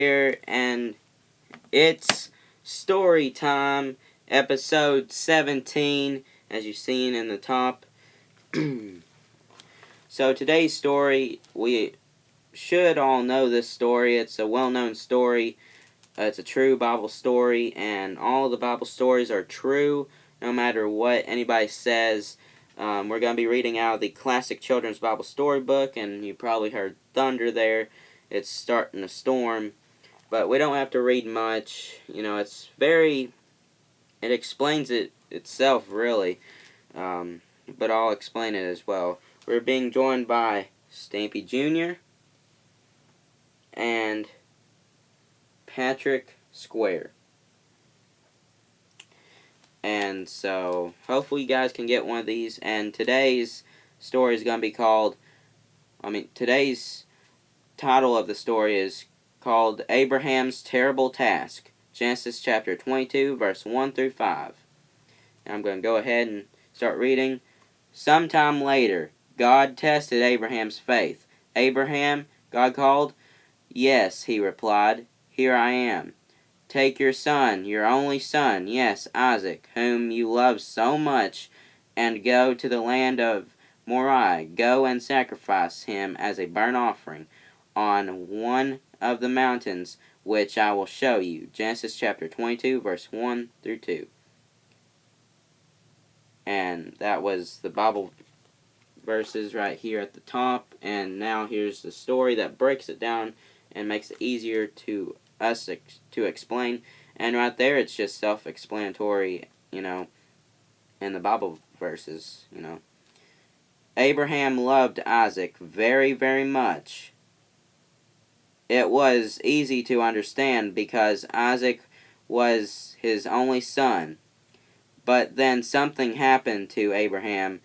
here, and it's story time, episode 17, as you've seen in the top. So today's story, we should all know this story. It's a well-known story. It's a true Bible story, and all the Bible stories are true, no matter what anybody says. We're going to be reading out of the Classic Children's Bible Storybook, and you probably heard thunder there. It's starting to storm, but we don't have to read much. It explains it itself, really, but I'll explain it as well. We're being joined by Stampy Jr. and Patrick Square. And so, hopefully you guys can get one of these. And today's story is going to be called, today's title of the story is called Abraham's Terrible Task. Genesis chapter 22, verse 1 through 5. And I'm going to go ahead and start reading. Sometime later, God tested Abraham's faith. "Abraham," God called. "Yes," he replied. "Here I am." "Take your son, your only son, yes, Isaac, whom you love so much, and go to the land of Moriah. Go and sacrifice him as a burnt offering on one of the mountains which I will show you." Genesis chapter 22, verse 1 through 2. And that was the Bible verses right here at the top. And now here's the story that breaks it down and makes it easier to us to explain. And right there, it's just self-explanatory, in the Bible verses, Abraham loved Isaac very, very much. It was easy to understand because Isaac was his only son. But then something happened to Abraham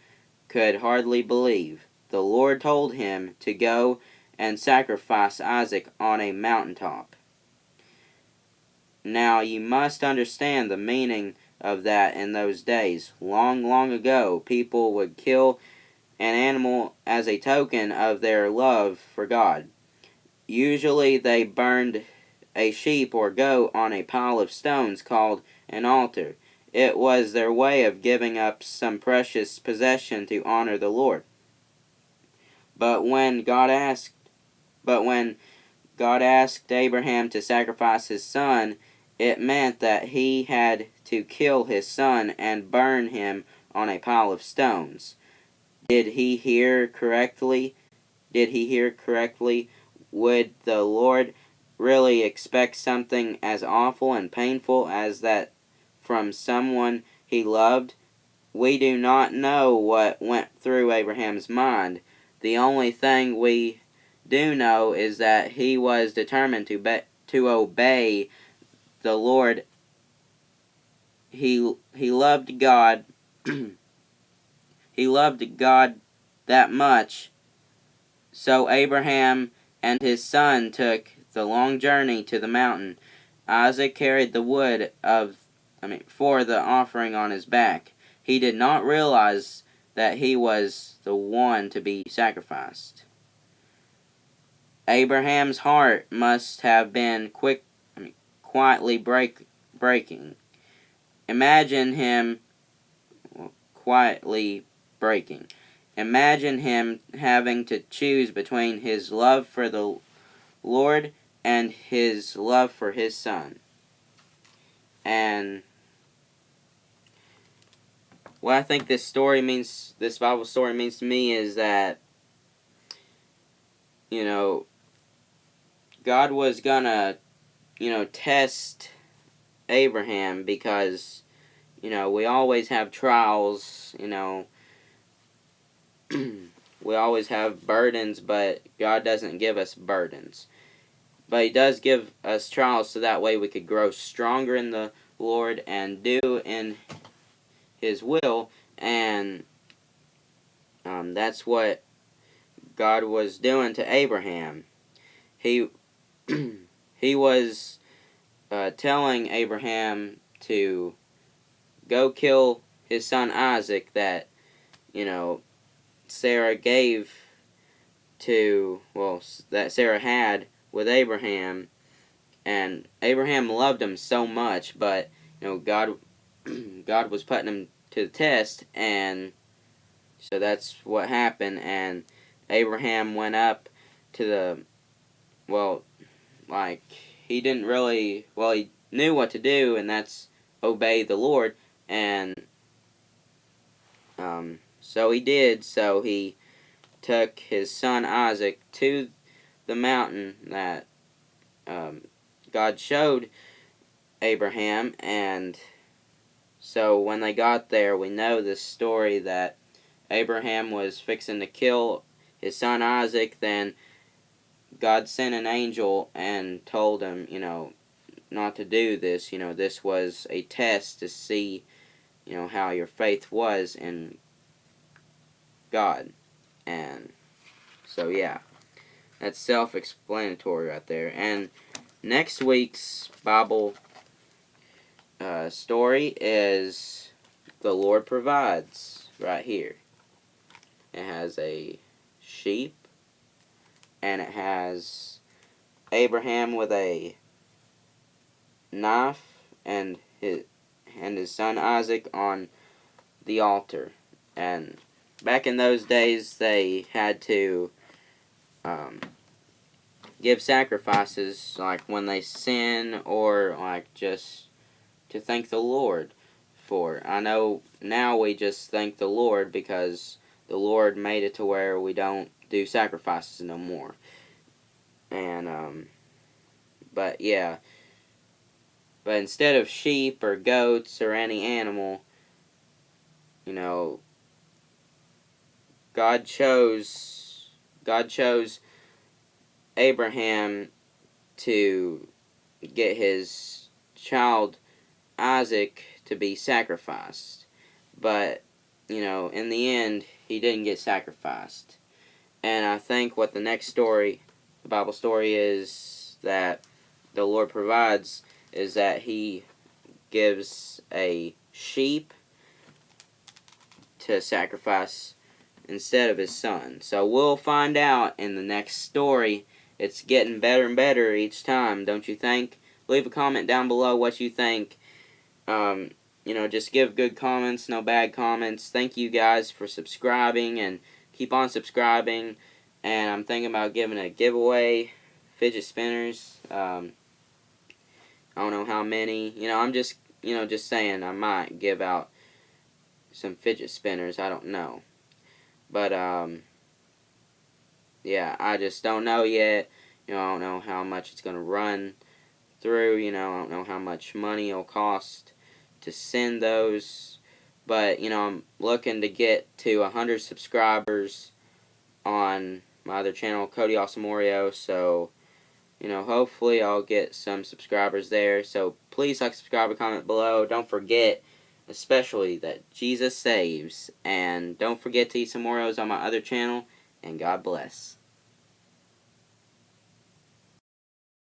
could hardly believe. The Lord told him to go and sacrifice Isaac on a mountaintop. Now you must understand the meaning of that in those days. Long, long ago, people would kill an animal as a token of their love for God. Usually they burned a sheep or goat on a pile of stones called an altar. It was their way of giving up some precious possession to honor the Lord. But when God asked Abraham to sacrifice his son, it meant that he had to kill his son and burn him on a pile of stones. Did he hear correctly? Would the Lord really expect something as awful and painful as that from someone he loved? We do not know what went through Abraham's mind. The only thing we do know is that he was determined to obey the Lord. He loved God. He loved God that much. So Abraham and his son took the long journey to the mountain. Isaac carried the wood for the offering on his back. He did not realize that he was the one to be sacrificed. Abraham's heart must have been quietly breaking. Imagine him quietly breaking. Imagine him having to choose between his love for the Lord and his love for his son. And what I think this Bible story means to me is that, God was gonna, test Abraham because, we always have trials, we always have burdens, but God doesn't give us burdens. But He does give us trials so that way we could grow stronger in the Lord and do in His will. And that's what God was doing to Abraham. He was telling Abraham to go kill his son Isaac that, Sarah that Sarah had with Abraham, and Abraham loved him so much, but God God was putting him to the test, and so that's what happened. And Abraham went up to the, well, like, he didn't really, well, he knew what to do, and that's obey the Lord. And so he did. So he took his son Isaac to the mountain that God showed Abraham. And so when they got there, we know this story that Abraham was fixing to kill his son Isaac. Then God sent an angel and told him, not to do this. This was a test to see, how your faith was in God. And so, yeah, that's self-explanatory right there. And next week's Bible story is The Lord Provides, right here. It has a sheep, and it has Abraham with a knife and his son Isaac on the altar. And back in those days, they had to give sacrifices, like when they sin, or like just to thank the Lord for. I know now we just thank the Lord because the Lord made it to where we don't do sacrifices no more. And but yeah, but instead of sheep or goats or any animal, God chose Abraham to get his child Isaac to be sacrificed. But, in the end, he didn't get sacrificed. And I think what the next story, the Bible story, is that the Lord provides is that he gives a sheep to sacrifice instead of his son. So we'll find out in the next story. It's getting better and better each time, don't you think? Leave a comment down below what you think. Just give good comments, no bad comments. Thank you guys for subscribing, and keep on subscribing. And I'm thinking about giving a giveaway, fidget spinners. I don't know how many. I'm just saying I might give out some fidget spinners. I don't know. But, yeah, I just don't know yet. I don't know how much it's going to run through. I don't know how much money it'll cost to send those. But, I'm looking to get to 100 subscribers on my other channel, Cody Awesome Oreo. So, hopefully I'll get some subscribers there. So, please like, subscribe, and comment below. Don't forget, especially, that Jesus saves. And don't forget to eat some Oreos on my other channel. And God bless.